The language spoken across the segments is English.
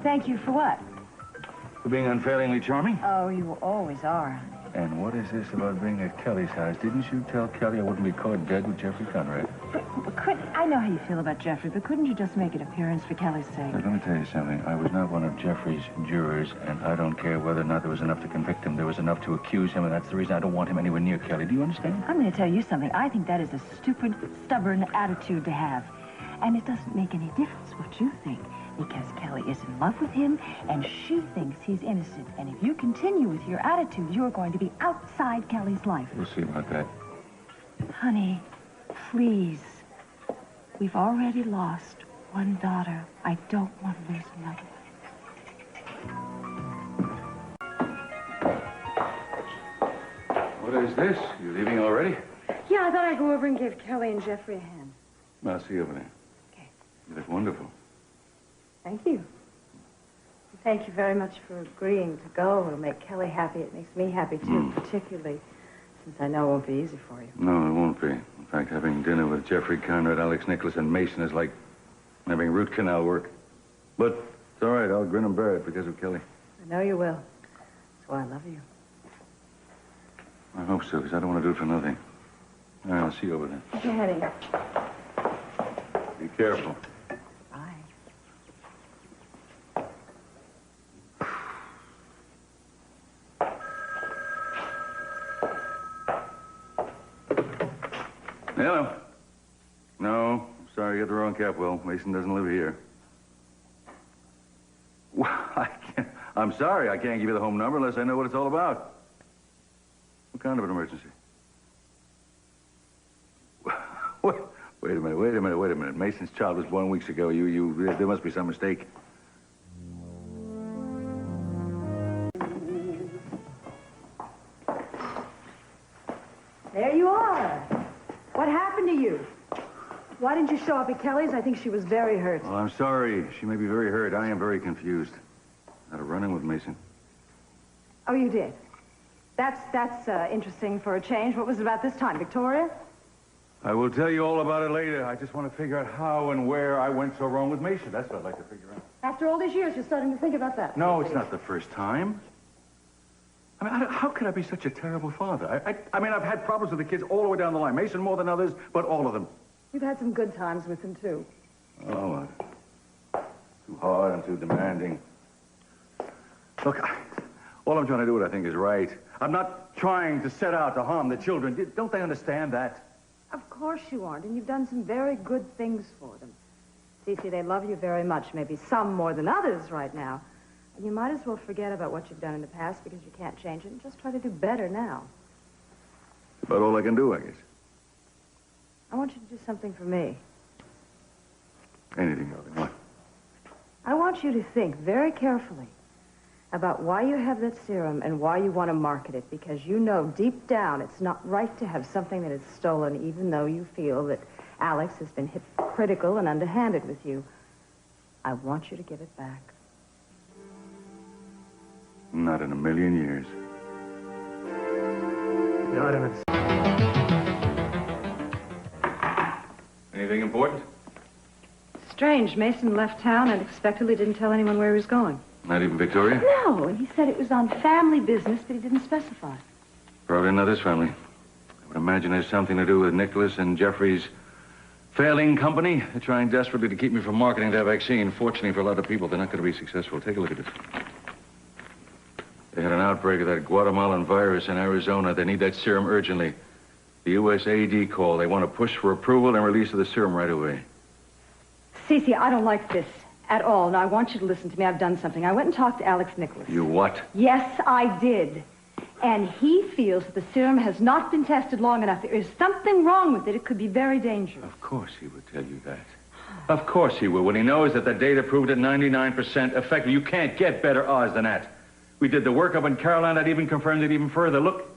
Thank you for what? For being unfailingly charming. Oh, you always are. And what is this about being at Kelly's house? Didn't you tell Kelly I wouldn't be caught dead with Jeffrey Conrad? But I know how you feel about Jeffrey, but couldn't you just make an appearance for Kelly's sake? Look, let me tell you something. I was not one of Jeffrey's jurors, and I don't care whether or not there was enough to convict him. There was enough to accuse him, and that's the reason I don't want him anywhere near Kelly. Do you understand? I'm going to tell you something. I think that is a stupid, stubborn attitude to have. And it doesn't make any difference what you think, because Kelly is in love with him, and she thinks he's innocent. And if you continue with your attitude, you're going to be outside Kelly's life. We'll see about that. Honey, please. We've already lost one daughter. I don't want to lose another one. What is this? You leaving already? Yeah, I thought I'd go over and give Kelly and Jeffrey a hand. I'll see you over there. Okay. You look wonderful. Thank you. Thank you very much for agreeing to go. It'll make Kelly happy. It makes me happy, too, particularly since I know it won't be easy for you. No, it won't be. In fact, having dinner with Jeffrey Conrad, Alex Nicholas, and Mason is like having root canal work. But it's all right. I'll grin and bear it because of Kelly. I know you will. That's why I love you. I hope so, because I don't want to do it for nothing. All right, I'll see you over there. Where's your heading? Be careful. Bye. Hello. No, I'm sorry, you got the wrong cap, Will. Mason doesn't live here. Well, I'm sorry, I can't give you the home number unless I know what it's all about. What kind of an emergency? Wait a minute. Mason's child was born weeks ago. There must be some mistake. There you are. What happened to you? Why didn't you show up at Kelly's? I think she was very hurt. Well, I'm sorry. She may be very hurt. I am very confused. Had a run-in with Mason. Oh, you did? That's interesting for a change. What was it about this time, Victoria? I will tell you all about it later. I just want to figure out how and where I went so wrong with Mason. That's what I'd like to figure out. After all these years, you're starting to think about that. No, it's not the first time. I mean, how could I be such a terrible father? I mean, I've had problems with the kids all the way down the line. Mason more than others, but all of them. You've had some good times with them, too. Oh, too hard and too demanding. Look, all I'm trying to do, I think, is right. I'm not trying to set out to harm the children. Don't they understand that? Of course you aren't, and you've done some very good things for them. Cece, they love you very much, maybe some more than others right now. And you might as well forget about what you've done in the past because you can't change it and just try to do better now. About all I can do, I guess. I want you to do something for me. Anything, Robin. What? I want you to think very carefully about why you have that serum and why you want to market it, because you know deep down it's not right to have something that is stolen, even though you feel that Alex has been hypocritical and underhanded with you. I want you to give it back. Not in a million years. Anything important? Strange. Mason left town and unexpectedly didn't tell anyone where he was going. Not even Victoria? No, and he said it was on family business, but he didn't specify. Probably not his family. I would imagine there's something to do with Nicholas and Jeffrey's failing company. They're trying desperately to keep me from marketing their vaccine. Fortunately for a lot of people, they're not going to be successful. Take a look at this. They had an outbreak of that Guatemalan virus in Arizona. They need that serum urgently. The USAID call. They want to push for approval and release of the serum right away. Cece, I don't like this at all. Now, I want you to listen to me. I've done something. I went and talked to Alex Nicholas. You what? Yes, I did. And he feels that the serum has not been tested long enough. There is something wrong with it. It could be very dangerous. Of course he would tell you that. Of course he will, when he knows that the data proved it 99% effective. You can't get better odds than that. We did the work up in Carolina that even confirmed it even further. Look,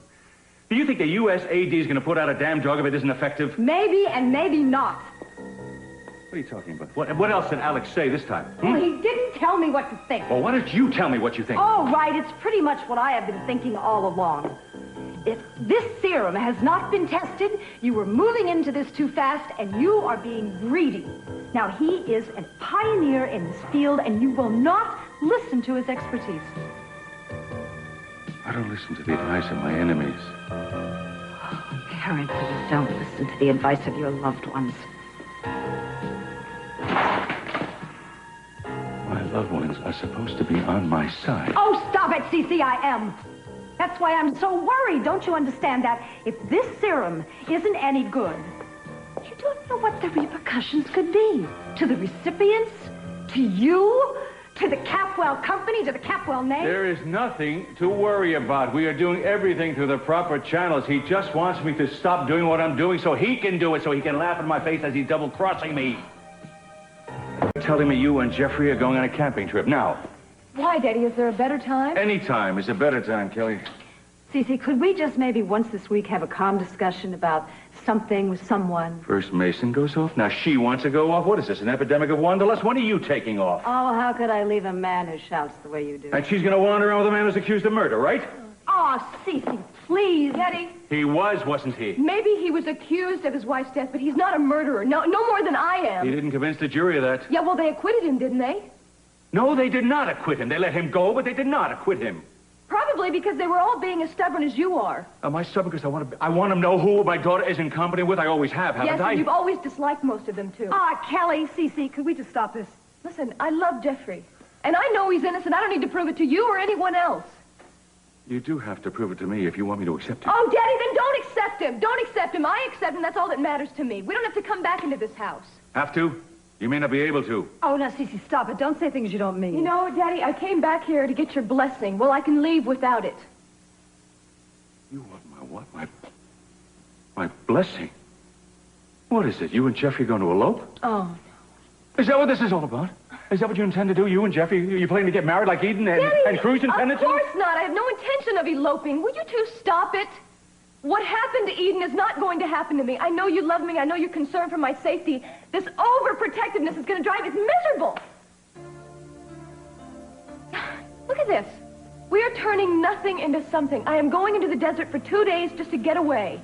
do you think the USAID is going to put out a damn drug if it isn't effective? Maybe and maybe not. What are you talking about? What else did Alex say this time? Well, he didn't tell me what to think. Well, why don't you tell me what you think? Oh, right. It's pretty much what I have been thinking all along. If this serum has not been tested, you were moving into this too fast, and you are being greedy. Now, he is a pioneer in this field, and you will not listen to his expertise. I don't listen to the advice of my enemies. Apparently, you don't listen to the advice of your loved ones. My loved ones are supposed to be on my side. Oh, stop it, Cece, I am. That's why I'm so worried. Don't you understand that? If this serum isn't any good, you don't know what the repercussions could be. To the recipients, to you, to the Capwell Company, to the Capwell name. There is nothing to worry about. We are doing everything through the proper channels. He just wants me to stop doing what I'm doing so he can do it, so he can laugh in my face as he's double-crossing me. Telling me you and Jeffrey are going on a camping trip. Now. Why, Daddy? Is there a better time? Any time is a better time, Kelly. Cece, could we just maybe once this week have a calm discussion about something with someone? First Mason goes off. Now she wants to go off. What is this, an epidemic of wanderlust? When are you taking off? Oh, how could I leave a man who shouts the way you do? And she's going to wander around with a man who's accused of murder, right? Oh, Cece, please. Daddy. He was, wasn't he? Maybe he was accused of his wife's death, but he's not a murderer. No more than I am. He didn't convince the jury of that. Yeah, well, they acquitted him, didn't they? No, they did not acquit him. They let him go, but they did not acquit him. Probably because they were all being as stubborn as you are. Am I stubborn because I want to know who my daughter is in company with? I always have, haven't Yes, I? and you've always disliked most of them, too. Kelly, Cece, could we just stop this? Listen, I love Jeffrey. And I know he's innocent. I don't need to prove it to you or anyone else. You do have to prove it to me if you want me to accept it. Oh, Daddy, then don't accept him. Don't accept him. I accept him. That's all that matters to me. We don't have to come back into this house. Have to? You may not be able to. Oh, now, Cece, stop it. Don't say things you don't mean. You know, Daddy, I came back here to get your blessing. Well, I can leave without it. You want my what? My blessing? What is it? You and Jeffrey going to elope? Oh, Is that what this is all about? Is that what you intend to do? You and Jeffrey? You planning to get married like Eden and Cruz intended to? Of course not. I have no intention of eloping. Will you two stop it? What happened to Eden is not going to happen to me. I know you love me. I know you're concerned for my safety. This overprotectiveness is going to drive me miserable. Look at this. We are turning nothing into something. I am going into the desert for 2 days just to get away.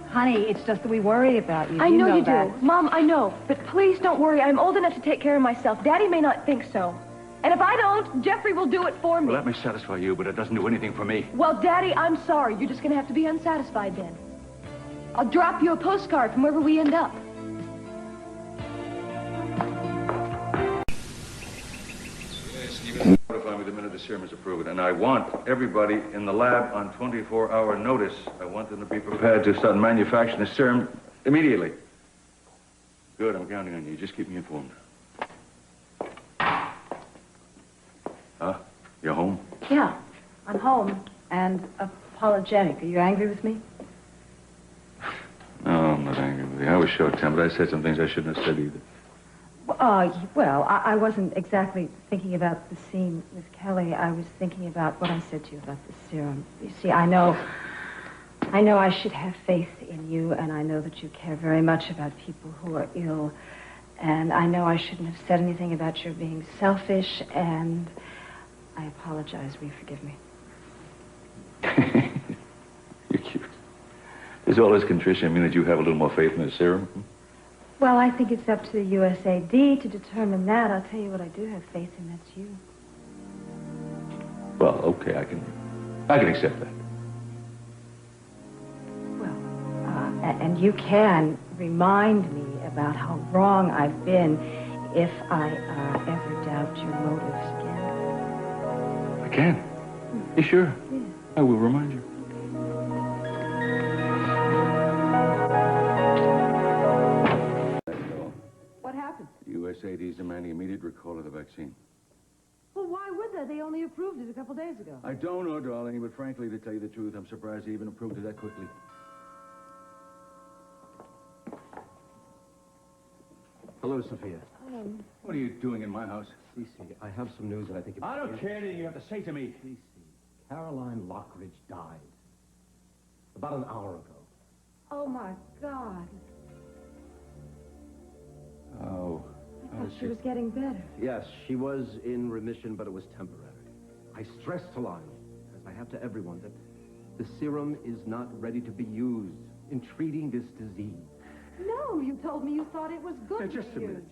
Honey, it's just that we worry about you. I know you that. do. Mom, I know. But please don't worry. I'm old enough to take care of myself. Daddy may not think so. And if I don't, Jeffrey will do it for me. Well, that may satisfy you, but it doesn't do anything for me. Well, Daddy, I'm sorry. You're just going to have to be unsatisfied then. I'll drop you a postcard from wherever we end up. Notify me the minute the serum is approved, and I want everybody in the lab on 24-hour notice. I want them to be prepared to start manufacturing the serum immediately. Good, I'm counting on you. Just keep me informed. Huh? You're home? Yeah, I'm home and apologetic. Are you angry with me? No, I'm not angry with you. I was short-tempered. I said some things I shouldn't have said either. Well, I wasn't exactly thinking about the scene with Kelly. I was thinking about what I said to you about the serum. You see, I know I should have faith in you, and I know that you care very much about people who are ill, and I know I shouldn't have said anything about your being selfish, and I apologize. Will you forgive me? You're cute. Does all this contrition mean that you have a little more faith in the serum? Well, I think it's up to the USAD to determine that. I'll tell you what I do have faith in. That's you. Well, okay, I can accept that. Well, and you can remind me about how wrong I've been if I ever doubt your motives again. I can. You sure? Yeah. I will remind you. What happened? USAID is demanding immediate recall of the vaccine. Well, why would they? They only approved it a couple days ago. I don't know, darling, but frankly, to tell you the truth, I'm surprised they even approved it that quickly. Hello, Sophia. What are you doing in my house? Cece, I have some news that I think... I don't care anything you have to say to me. Cece, Caroline Lockridge died. About an hour ago. Oh, my God. Oh. I thought she was getting better. Yes, she was in remission, but it was temporary. I stressed to Lionel, as I have to everyone, that the serum is not ready to be used in treating this disease. No, you told me you thought it was good. Now, just a minute.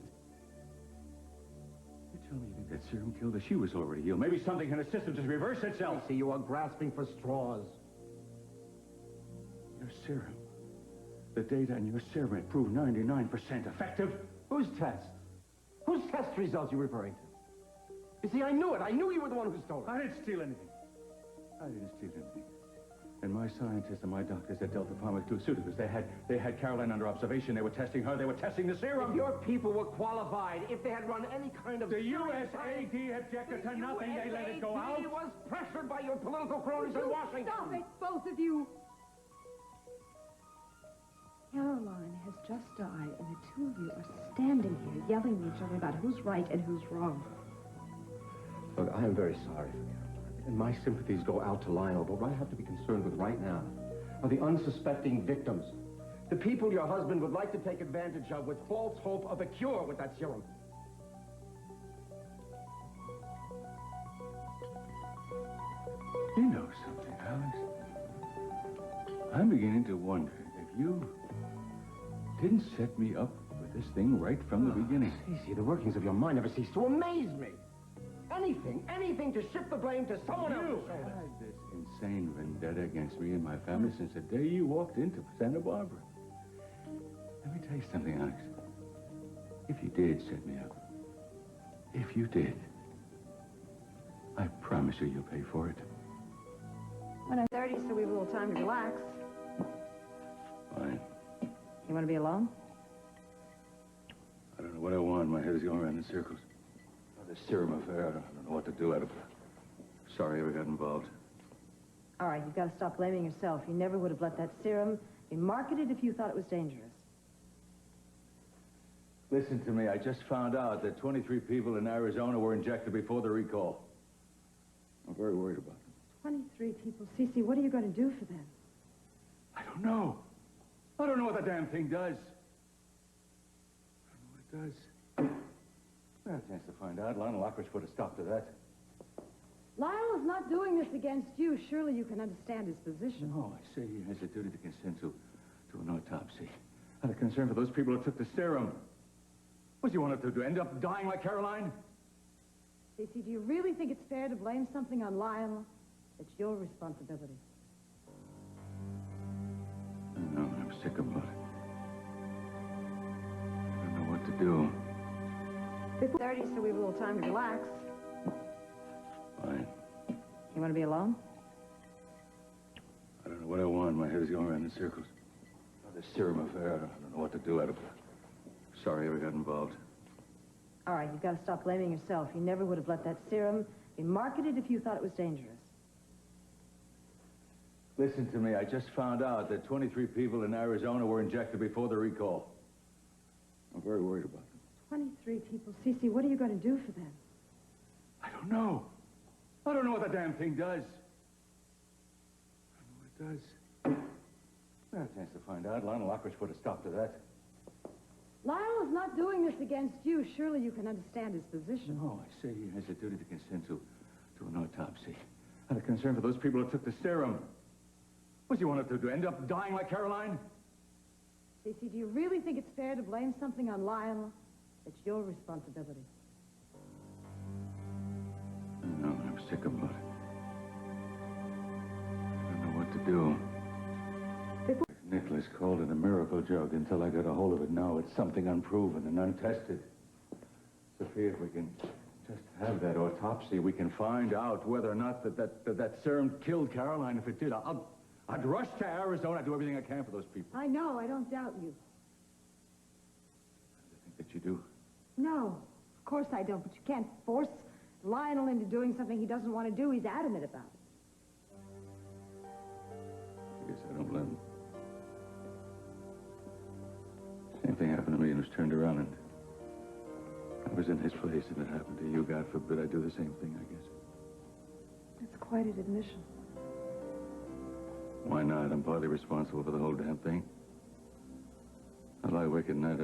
You tell me you think that serum killed her? She was already healed. Maybe something in her system just reversed itself. See, you are grasping for straws. Your serum. The data in your serum had proved 99% effective. Whose test? Whose test results are you referring to? You see, I knew it. I knew you were the one who stole it. I didn't steal anything. I didn't steal anything. And my scientists and my doctors at Delta Pharmaceuticals, they had Caroline under observation. They were testing her. They were testing the serum. If your people were qualified, if they had run any kind of... The USAID objected to nothing. They let it go out. It was pressured by your political cronies in Washington. Stop it, both of you. Caroline has just died, and the two of you are standing here yelling at each other about who's right and who's wrong. Look, I am very sorry for Caroline, and my sympathies go out to Lionel, but what I have to be concerned with right now are the unsuspecting victims. The people your husband would like to take advantage of with false hope of a cure with that serum. You know something, Alex. I'm beginning to wonder if you didn't set me up with this thing right from the beginning. Stacey, the workings of your mind never cease to amaze me. Anything to shift the blame to someone else's You shoulders. had this insane vendetta against me and my family since the day you walked into Santa Barbara. Let me tell you something, Alex. If you did set me up, if you did, I promise you'll pay for it. When I'm 30, so we have a little time to relax. Fine. You want to be alone? I don't know what I want. My head is going around in circles. This serum affair, I don't know what to do out of it. Sorry I ever got involved. All right, you've got to stop blaming yourself. You never would have let that serum be marketed if you thought it was dangerous. Listen to me. I just found out that 23 people in Arizona were injected before the recall. I'm very worried about them. 23 people. Cece, what are you going to do for them? I don't know. I don't know what the damn thing does. I don't know what it does. I had a chance to find out. Lionel Lockridge put a stop to that. Lionel's not doing this against you. Surely you can understand his position. No, I say he has a duty to consent to an autopsy. Out of concern for those people who took the serum. What do you want him to end up dying like Caroline? Cece, do you really think it's fair to blame something on Lionel? It's your responsibility. I know, I'm sick about it. I don't know what to do. 30, so we have a little time to relax. Fine. You want to be alone? I don't know what I want. My head is going around in circles. This serum affair, I don't know what to do out of it. Sorry I ever got involved. All right, you've got to stop blaming yourself. You never would have let that serum be marketed if you thought it was dangerous. Listen to me. I just found out that 23 people in Arizona were injected before the recall. I'm very worried about them. 23 people. Cece, what are you going to do for them? I don't know. I don't know what the damn thing does. I don't know what it does. I had a chance to find out. Lionel Lockridge put a stop to that. Lionel's not doing this against you. Surely you can understand his position. No, I say he has a duty to consent to an autopsy. Out of concern for those people who took the serum. What do you want him to do? End up dying like Caroline? Cece, do you really think it's fair to blame something on Lionel? It's your responsibility. I know, I'm sick about it. I don't know what to do. Nicholas called it a miracle joke until I got a hold of it. Now it's something unproven and untested. Sophia, if we can just have that autopsy, we can find out whether or not that serum killed Caroline. If it did, I'd rush to Arizona. I'd do everything I can for those people. I know. I don't doubt you. I think that you do. No, of course I don't. But you can't force Lionel into doing something he doesn't want to do. He's adamant about it. I guess I don't blame him. Same thing happened to me and was turned around, and I was in his place, and it happened to you. God forbid I do the same thing, I guess. That's quite an admission. Why not? I'm partly responsible for the whole damn thing. I lie awake at night.